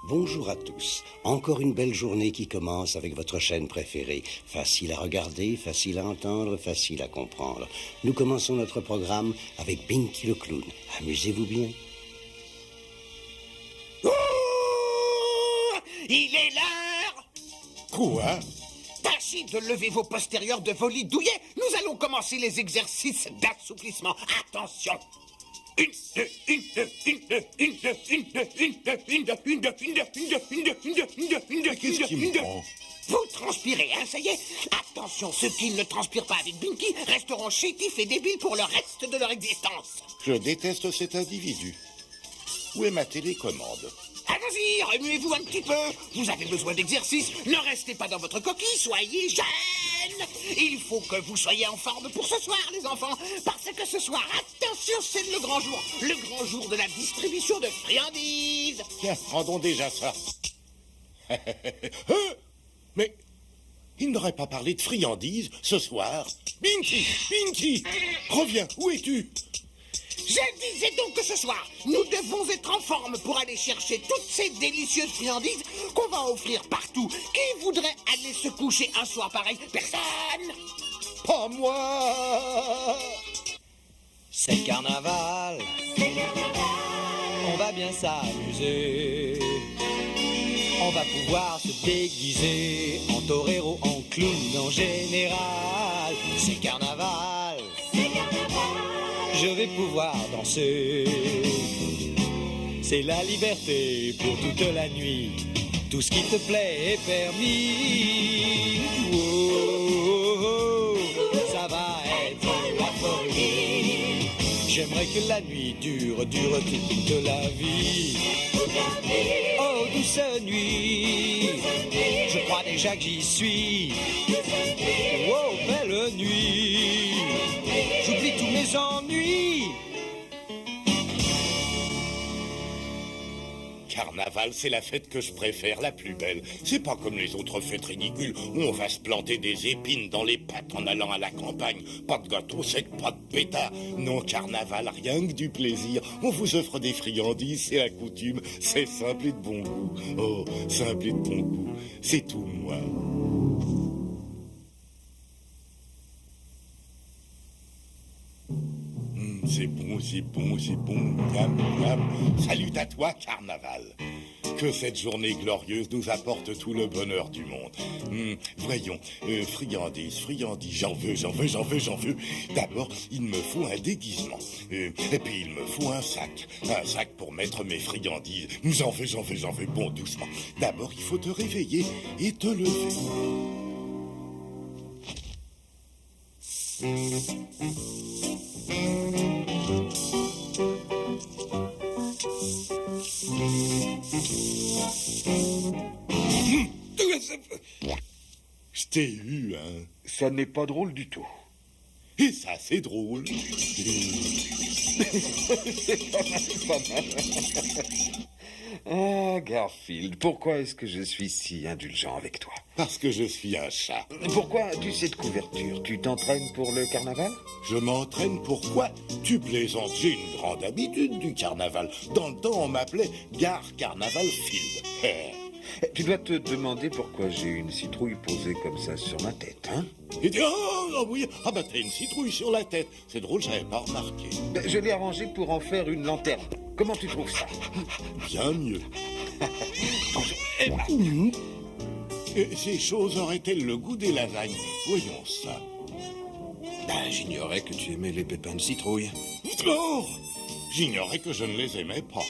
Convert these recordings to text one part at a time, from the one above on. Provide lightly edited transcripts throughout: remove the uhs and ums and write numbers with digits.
Bonjour à tous. Encore une belle journée qui commence avec votre chaîne préférée. Facile à regarder, facile à entendre, facile à comprendre. Nous commençons notre programme avec Binky le clown. Amusez-vous bien. Oh, il est l'heure! Quoi? Tâchez de lever vos postérieurs de vos lits douillets. Nous allons commencer les exercices d'assouplissement. Attention! Qu'est-ce qui me prend? Vous transpirez, hein, ça y est? Attention, ceux qui ne transpirent pas avec Binky resteront chétifs et débiles pour le reste de leur existence. Je déteste cet individu. Où est ma télécommande? Allons-y, remuez-vous un petit peu. Vous avez besoin d'exercice. Ne restez pas dans votre coquille, soyez jeunes. Il faut que vous soyez en forme pour ce soir, les enfants. Parce que ce soir, attention, c'est le grand jour. Le grand jour de la distribution de friandises. Tiens, rendons déjà ça. Mais il n'aurait pas parlé de friandises ce soir. Binky, Binky, reviens, où es-tu? Je disais donc que ce soir, nous devons être en forme pour aller chercher toutes ces délicieuses friandises qu'on va offrir partout. Qui voudrait aller se coucher un soir pareil? Personne! Pas moi! C'est le carnaval. On va bien s'amuser. On va pouvoir se déguiser en torero, en clown, en général. C'est carnaval. Je vais pouvoir danser. C'est la liberté pour toute la nuit. Tout ce qui te plaît est permis. Oh, oh, oh, ça va être la folie. J'aimerais que la nuit dure toute la vie. Oh, douce nuit. Je crois déjà que j'y suis. Oh, belle nuit. J'oublie tous mes ennuis. Carnaval, c'est la fête que je préfère, la plus belle. C'est pas comme les autres fêtes ridicules où on va se planter des épines dans les pattes en allant à la campagne. Pas de gâteau sec, pas de pétard. Non, carnaval, rien que du plaisir. On vous offre des friandises, c'est la coutume. C'est simple et de bon goût. Oh, simple et de bon goût. C'est tout, moi. C'est bon, c'est bon, c'est bon. Miam, miam. Salut à toi, carnaval. Que cette journée glorieuse nous apporte tout le bonheur du monde. Voyons, friandises, j'en veux. D'abord, il me faut un déguisement. Et puis, il me faut un sac pour mettre mes friandises. J'en veux. Bon, doucement. D'abord, il faut te réveiller et te lever. Je t'ai eu, hein. Ça n'est pas drôle du tout. Et ça, c'est drôle. C'est pas mal. Ah, Garfield, pourquoi est-ce que je suis si indulgent avec toi? Parce que je suis un chat. Pourquoi as-tu cette couverture? Tu t'entraînes pour le carnaval? Je m'entraîne pourquoi? Tu plaisantes, j'ai une grande habitude du carnaval. Dans le temps, on m'appelait Gare Carnaval Field. Tu dois te demander pourquoi j'ai une citrouille posée comme ça sur ma tête, hein? Et oui, bah t'as une citrouille sur la tête. C'est drôle, j'avais pas remarqué. Je l'ai arrangée pour en faire une lanterne. Comment tu trouves ça? Bien mieux. Et ces choses auraient-elles le goût des lasagnes? Voyons ça. J'ignorais que tu aimais les pépins de citrouille. Oh! J'ignorais que je ne les aimais pas.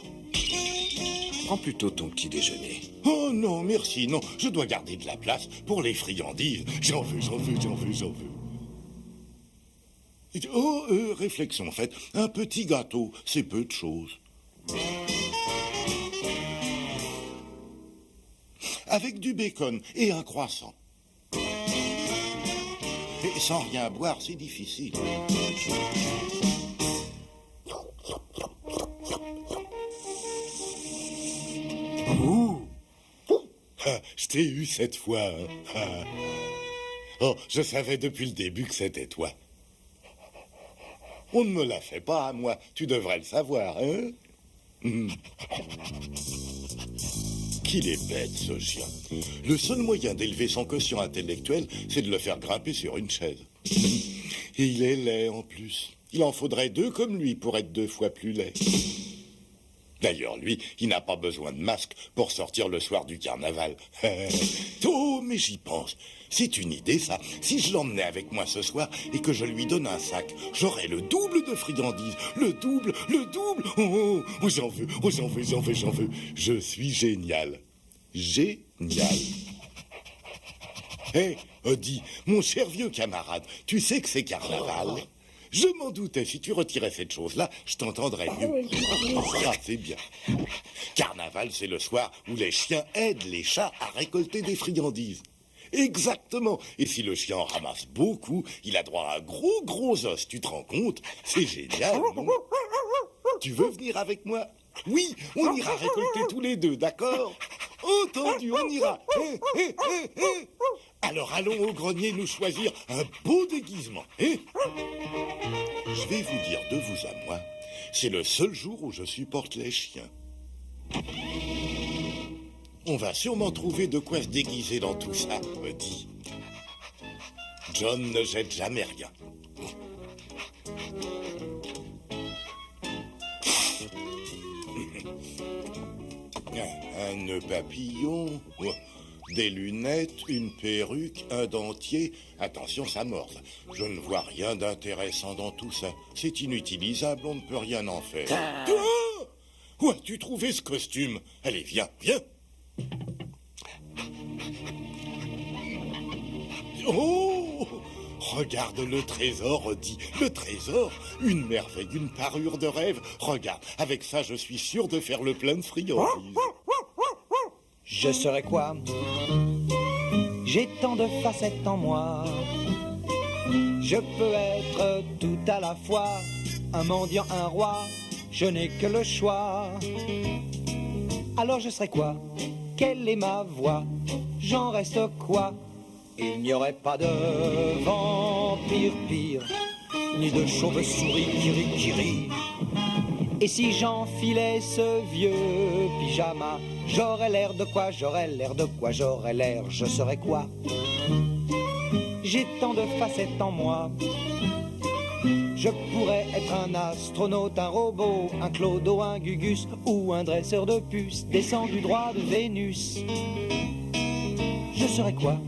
Prends plutôt ton petit déjeuner. Oh non, merci, non. Je dois garder de la place pour les friandises. J'en veux. Oh, réflexion faite. Un petit gâteau, c'est peu de choses. Avec du bacon et un croissant. Et sans rien boire, c'est difficile. Je t'ai eu cette fois. Oh, je savais depuis le début que c'était toi. On ne me l'a fait pas à moi. Tu devrais le savoir, hein? Qu'il est bête, ce chien. Le seul moyen d'élever son quotient intellectuel, c'est de le faire grimper sur une chaise. Et il est laid, en plus. Il en faudrait 2 comme lui pour être 2 fois plus laid. D'ailleurs, lui, il n'a pas besoin de masque pour sortir le soir du carnaval. Oh, mais j'y pense. C'est une idée, ça. Si je l'emmenais avec moi ce soir et que je lui donne un sac, j'aurais le double de friandises. Le double, le double. Oh, j'en veux, j'en veux. Je suis génial. Génial. Hé, Odie, mon cher vieux camarade, tu sais que c'est carnaval? Je m'en doutais, si tu retirais cette chose-là, je t'entendrais mieux. Ah, c'est bien. Carnaval, c'est le soir où les chiens aident les chats à récolter des friandises. Exactement. Et si le chien en ramasse beaucoup, il a droit à un gros os, tu te rends compte? C'est génial, non? Tu veux venir avec moi? Oui, on ira récolter tous les 2, d'accord? Entendu, on ira. Alors allons au grenier nous choisir un beau déguisement. Je vais vous dire de vous à moi, c'est le seul jour où je supporte les chiens. On va sûrement trouver de quoi se déguiser dans tout ça, me dit. John ne jette jamais rien. Un nœud papillon, des lunettes, une perruque, un dentier. Attention, ça morde. Je ne vois rien d'intéressant dans tout ça. C'est inutilisable, on ne peut rien en faire. Toi, où as-tu trouvé ce costume? Allez, viens. Oh! Regarde le trésor, Odie. Le trésor, une merveille, une parure de rêve. Regarde, avec ça, je suis sûr de faire le plein de friandises. Je serai quoi? J'ai tant de facettes en moi. Je peux être tout à la fois un mendiant, un roi. Je n'ai que le choix. Alors je serai quoi? Quelle est ma voix? J'en reste quoi? Il n'y aurait pas de vampire pire, ni de chauve-souris kiri-kiri. Et si j'enfilais ce vieux pyjama, j'aurais l'air de quoi? Je serais quoi? J'ai tant de facettes en moi. Je pourrais être un astronaute, un robot, un clodo, un gugus ou un dresseur de puces descendu droit de Vénus. Je serais quoi?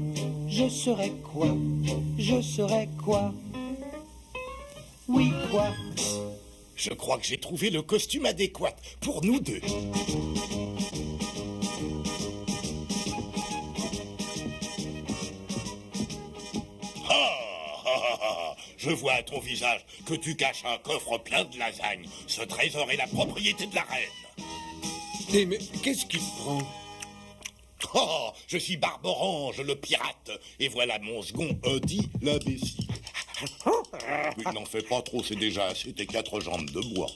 Oui, quoi? Je crois que j'ai trouvé le costume adéquat pour nous 2. Je vois à ton visage que tu caches un coffre plein de lasagne. Ce trésor est la propriété de la reine. Mais qu'est-ce qui te prend? Oh, je suis Barbe-Orange, le pirate. Et voilà mon second, Odie, l'imbécile. Oui, n'en fais pas trop, c'est déjà assez, tes 4 jambes de bois.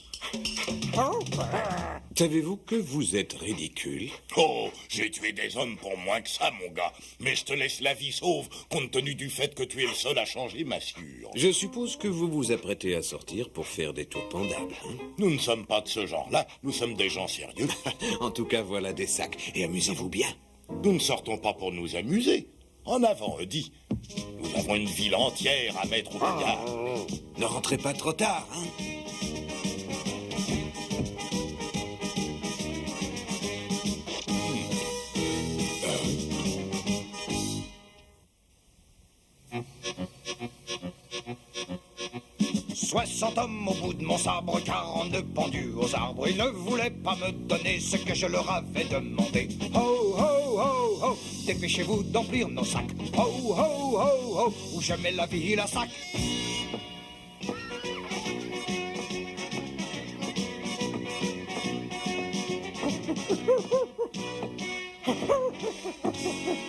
Savez-vous que vous êtes ridicule? Oh, j'ai tué des hommes pour moins que ça, mon gars. Mais je te laisse la vie sauve, compte tenu du fait que tu es le seul à changer ma sciure. Je suppose que vous vous apprêtez à sortir pour faire des tours pendables, hein? Nous ne sommes pas de ce genre-là, nous sommes des gens sérieux. En tout cas, voilà des sacs, et amusez-vous bien. Nous ne sortons pas pour nous amuser. En avant, Odie. Nous avons une ville entière à mettre au billard. Ne rentrez pas trop tard, hein? « 60 hommes au bout de mon sabre, 42 pendus aux arbres. Ils ne voulaient pas me donner ce que je leur avais demandé. Ho, ho, ho, ho, dépêchez-vous d'emplir nos sacs. Ho, ho, ho, ho, ou je mets la ville à sac. »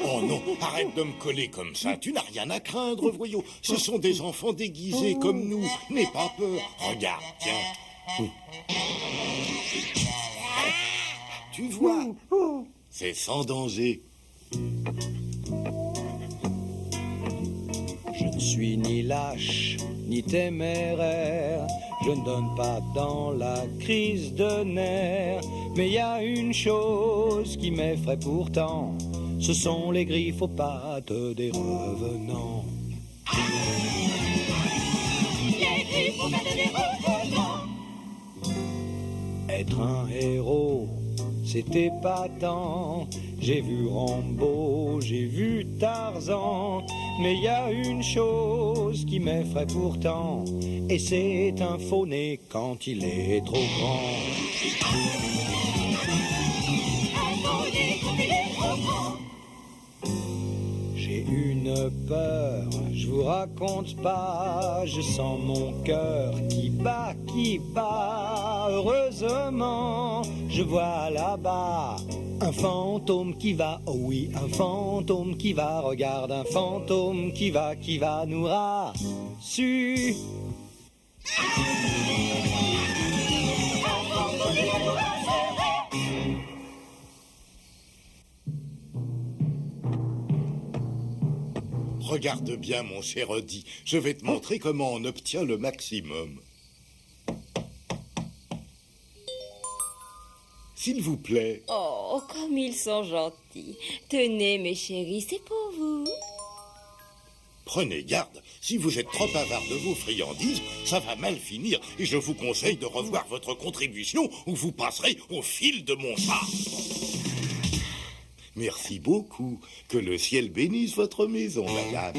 Oh non, arrête de me coller comme ça. Tu n'as rien à craindre, voyons. Ce sont des enfants déguisés comme nous. N'aie pas peur. Regarde, tiens. Tu vois, c'est sans danger. Je ne suis ni lâche, ni téméraire. Je ne donne pas dans la crise de nerfs, mais y a une chose qui m'effraie pourtant, ce sont les griffes aux pattes des revenants. Les griffes aux pattes des revenants. Être un héros, c'est épatant. J'ai vu Rambo, j'ai vu Tarzan, mais y a une chose qui m'effraie pourtant, et c'est un faux-né quand il est trop grand. Un faux-né quand il est trop grand. J'ai une peur, je vous raconte pas, je sens mon cœur qui bat, heureusement, je vois là-bas un fantôme qui va, oh oui, un fantôme qui va, regarde un fantôme qui va nous rassurer. Regarde bien, mon cher Odie, je vais te montrer comment on obtient le maximum. S'il vous plaît. Oh, comme ils sont gentils. Tenez, mes chéris, c'est pour vous. Prenez garde, si vous êtes trop avare de vos friandises, ça va mal finir et je vous conseille de revoir votre contribution ou vous passerez au fil de mon chat. Merci beaucoup. Que le ciel bénisse votre maison, madame.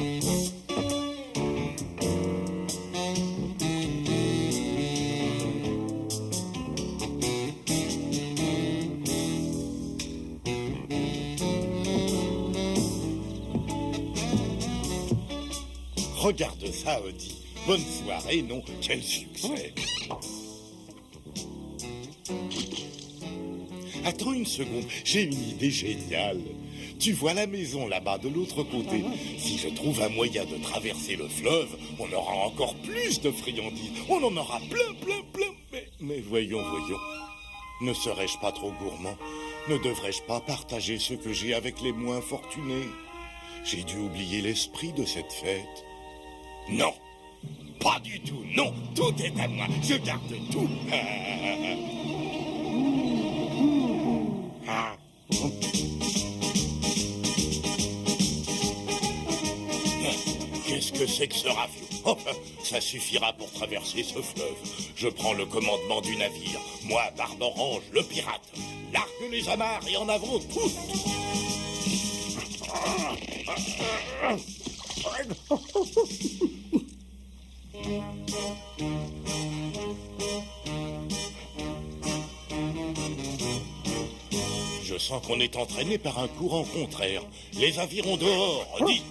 Regarde ça, Odie. Bonne soirée, non? Quel succès! Attends une seconde, j'ai une idée géniale. Tu vois la maison là-bas de l'autre côté. Si je trouve un moyen de traverser le fleuve, on aura encore plus de friandises. On en aura plein. Mais voyons. Ne serais-je pas trop gourmand? Ne devrais-je pas partager ce que j'ai avec les moins fortunés? J'ai dû oublier l'esprit de cette fête. Non, pas du tout, non. Tout est à moi, je garde tout. Qu'est-ce que c'est que ce raviot? Enfin, ça suffira pour traverser ce fleuve. Je prends le commandement du navire. Moi, Barbe Orange, le pirate. Largue les amarres et en avant toutes. Je sens qu'on est entraîné par un courant contraire. Les avirons dehors, dis.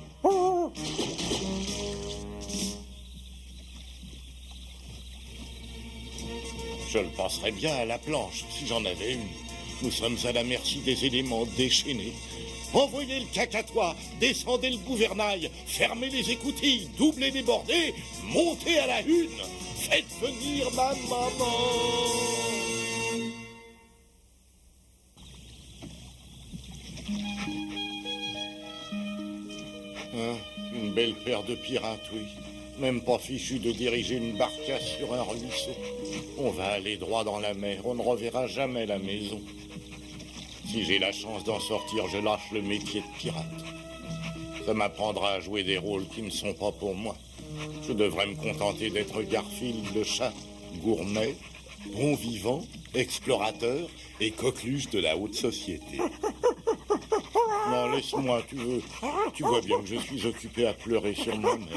Je le passerais bien à la planche, si j'en avais une. Nous sommes à la merci des éléments déchaînés. Envoyez le cacatois, descendez le gouvernail, fermez les écoutilles, doublez les bordées, montez à la une. Faites venir ma maman. Une belle paire de pirates, oui. Même pas fichu de diriger une barcasse sur un ruisseau. On va aller droit dans la mer, on ne reverra jamais la maison. Si j'ai la chance d'en sortir, je lâche le métier de pirate. Ça m'apprendra à jouer des rôles qui ne sont pas pour moi. Je devrais me contenter d'être Garfield le chat, gourmet, bon vivant, explorateur et coqueluche de la haute société. Non, laisse-moi, tu vois bien que je suis occupé à pleurer sur moi-même.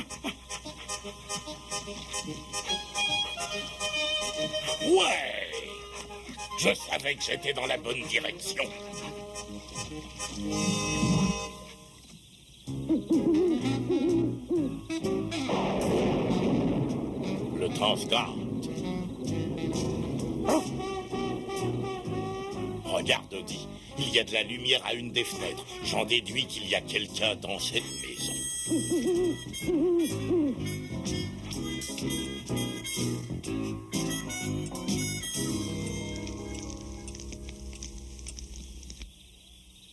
Ouais! Je savais que j'étais dans la bonne direction. Le temps se gâte. Regarde, Odie, il y a de la lumière à une des fenêtres. J'en déduis qu'il y a quelqu'un dans cette maison.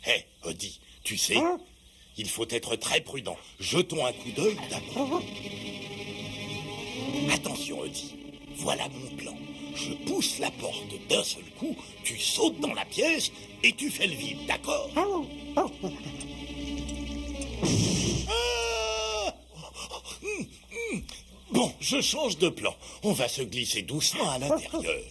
Hé, Odie, tu sais, il faut être très prudent. Jetons un coup d'œil d'abord. Attention, Odie. voilà mon plan. Je pousse la porte d'un seul coup, tu sautes dans la pièce et tu fais le vide, d'accord? Ah! Bon, je change de plan. On va se glisser doucement à l'intérieur.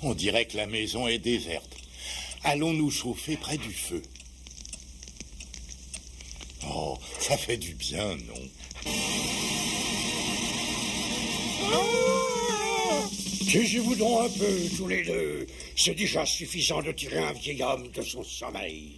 On dirait que la maison est déserte. Allons nous chauffer près du feu. Oh, ça fait du bien, non? Taisez-vous donc un peu, tous les deux. C'est déjà suffisant de tirer un vieil homme de son sommeil.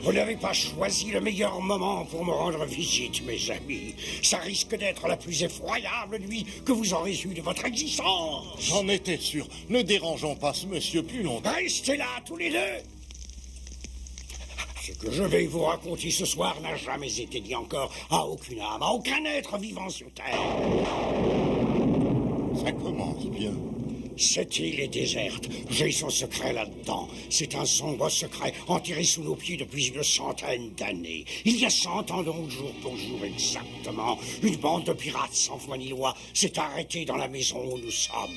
Vous n'avez pas choisi le meilleur moment pour me rendre visite, mes amis. Ça risque d'être la plus effroyable nuit que vous aurez eue de votre existence. J'en étais sûr. Ne dérangeons pas ce monsieur plus longtemps. Restez là, tous les deux. Ce que je vais vous raconter ce soir n'a jamais été dit encore à aucune âme, à aucun être vivant sur Terre. Ça commence bien. Cette île est déserte. J'ai son secret là-dedans. C'est un sombre secret enterré sous nos pieds depuis une centaine d'années. Il y a 100 ans donc, jour pour jour exactement, une bande de pirates sans foi ni loi s'est arrêtée dans la maison où nous sommes.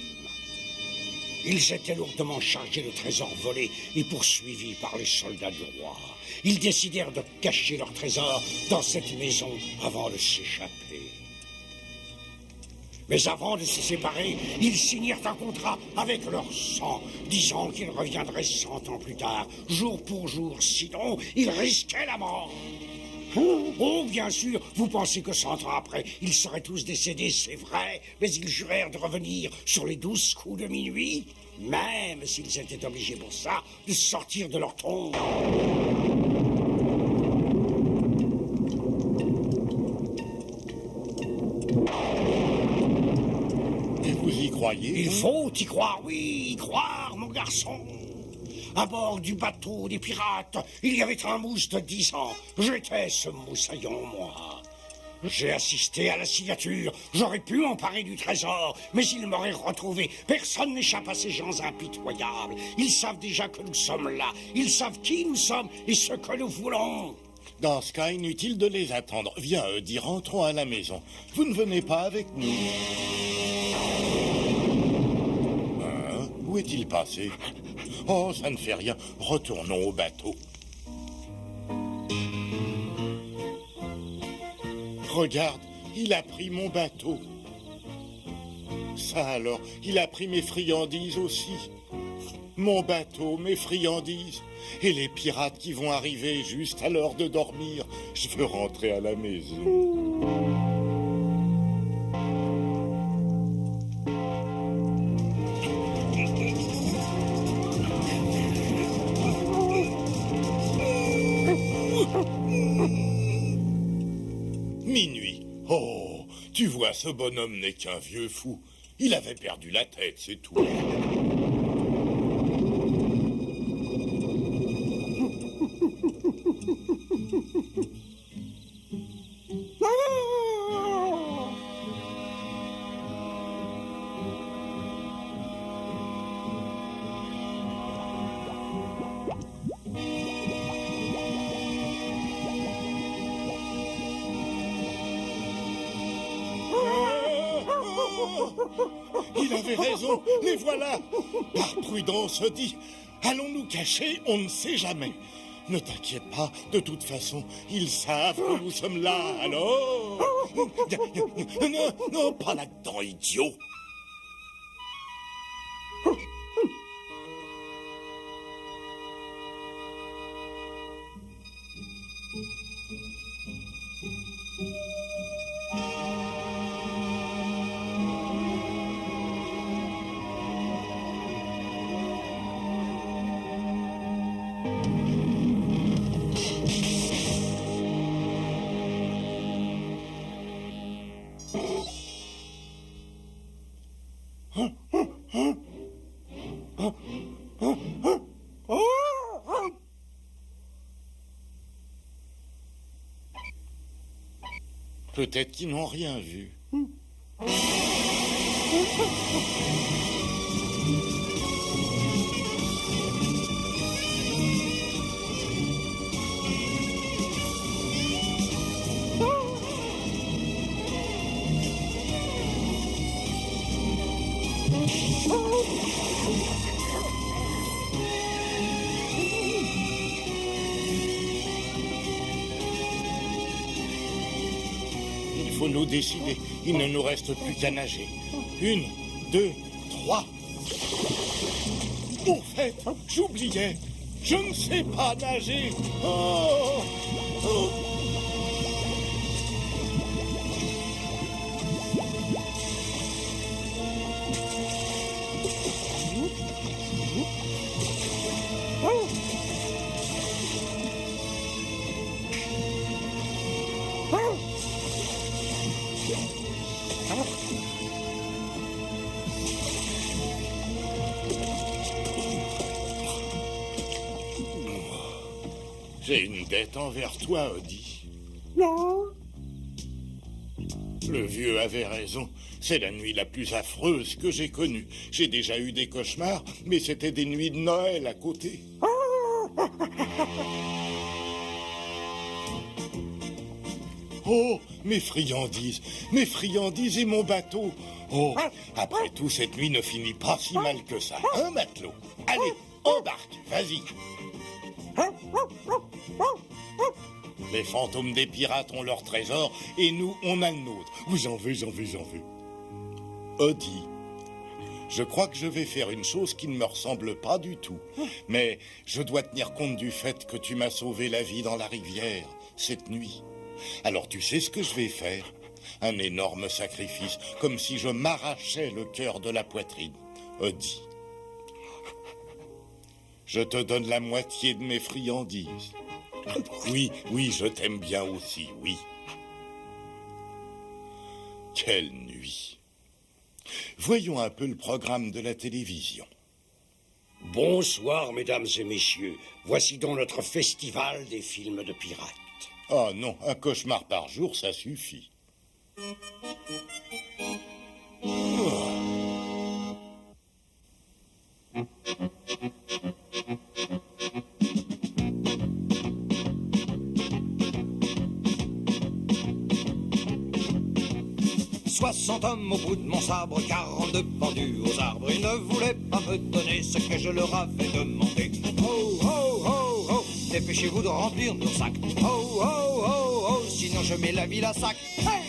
Ils étaient lourdement chargés de trésors volés et poursuivis par les soldats du roi. Ils décidèrent de cacher leurs trésors dans cette maison avant de s'échapper. Mais avant de se séparer, ils signèrent un contrat avec leur sang, disant qu'ils reviendraient 100 ans plus tard, jour pour jour, sinon ils risquaient la mort. Oh, bien sûr, vous pensez que 100 ans après, ils seraient tous décédés, c'est vrai, mais ils jurèrent de revenir sur les 12 coups de minuit, même s'ils étaient obligés pour ça de sortir de leur tombe. Vous y croyez? Il faut y croire, oui, y croire, mon garçon. À bord du bateau des pirates, il y avait un mousse de 10 ans. J'étais ce moussaillon, moi. J'ai assisté à la signature. J'aurais pu m'emparer du trésor, mais ils m'auraient retrouvé. Personne n'échappe à ces gens impitoyables. Ils savent déjà que nous sommes là. Ils savent qui nous sommes et ce que nous voulons. Dans ce cas, inutile de les attendre. Viens, Eddie, rentrons à la maison. Vous ne venez pas avec nous. Hein? Où est-il passé? Oh, ça ne fait rien. Retournons au bateau. Regarde, il a pris mon bateau. Ça alors, il a pris mes friandises aussi. Mon bateau, mes friandises. Et les pirates qui vont arriver juste à l'heure de dormir. Je veux rentrer à la maison. Minuit. Oh, tu vois, ce bonhomme n'est qu'un vieux fou. Il avait perdu la tête, c'est tout. Il avait raison, les voilà. Par prudence, dit, allons nous cacher, on ne sait jamais. Ne t'inquiète pas, de toute façon, ils savent que nous sommes là, alors... Non, non, pas là-dedans, idiot. Peut-être qu'ils n'ont rien vu. Il faut nous décider. Il ne nous reste plus qu'à nager. 1, 2, 3. Au fait, j'oubliais. Je ne sais pas nager. Oh, oh. J'ai une dette envers toi, Odie. Non. Le vieux avait raison. C'est la nuit la plus affreuse que j'ai connue. J'ai déjà eu des cauchemars, mais c'était des nuits de Noël à côté. Oh, mes friandises et mon bateau. Oh, après tout, cette nuit ne finit pas si mal que ça, hein, matelot? Allez, embarque, vas-y. Les fantômes des pirates ont leur trésor et nous, on a le nôtre. Oui, j'en veux. Odie, je crois que je vais faire une chose qui ne me ressemble pas du tout. Mais je dois tenir compte du fait que tu m'as sauvé la vie dans la rivière cette nuit. Alors tu sais ce que je vais faire? Un énorme sacrifice, comme si je m'arrachais le cœur de la poitrine. Odie, je te donne la moitié de mes friandises. Oui, je t'aime bien aussi, oui. Quelle nuit. Voyons un peu le programme de la télévision. Bonsoir, mesdames et messieurs. Voici donc notre festival des films de pirates. Oh non, un cauchemar par jour, ça suffit. Oh. 60 hommes au bout de mon sabre, 42 pendus aux arbres. Ils ne voulaient pas me donner ce que je leur avais demandé. Ho, ho, ho, ho, dépêchez-vous de remplir nos sacs. Ho, ho, ho, ho, sinon je mets la ville à sac. Hey!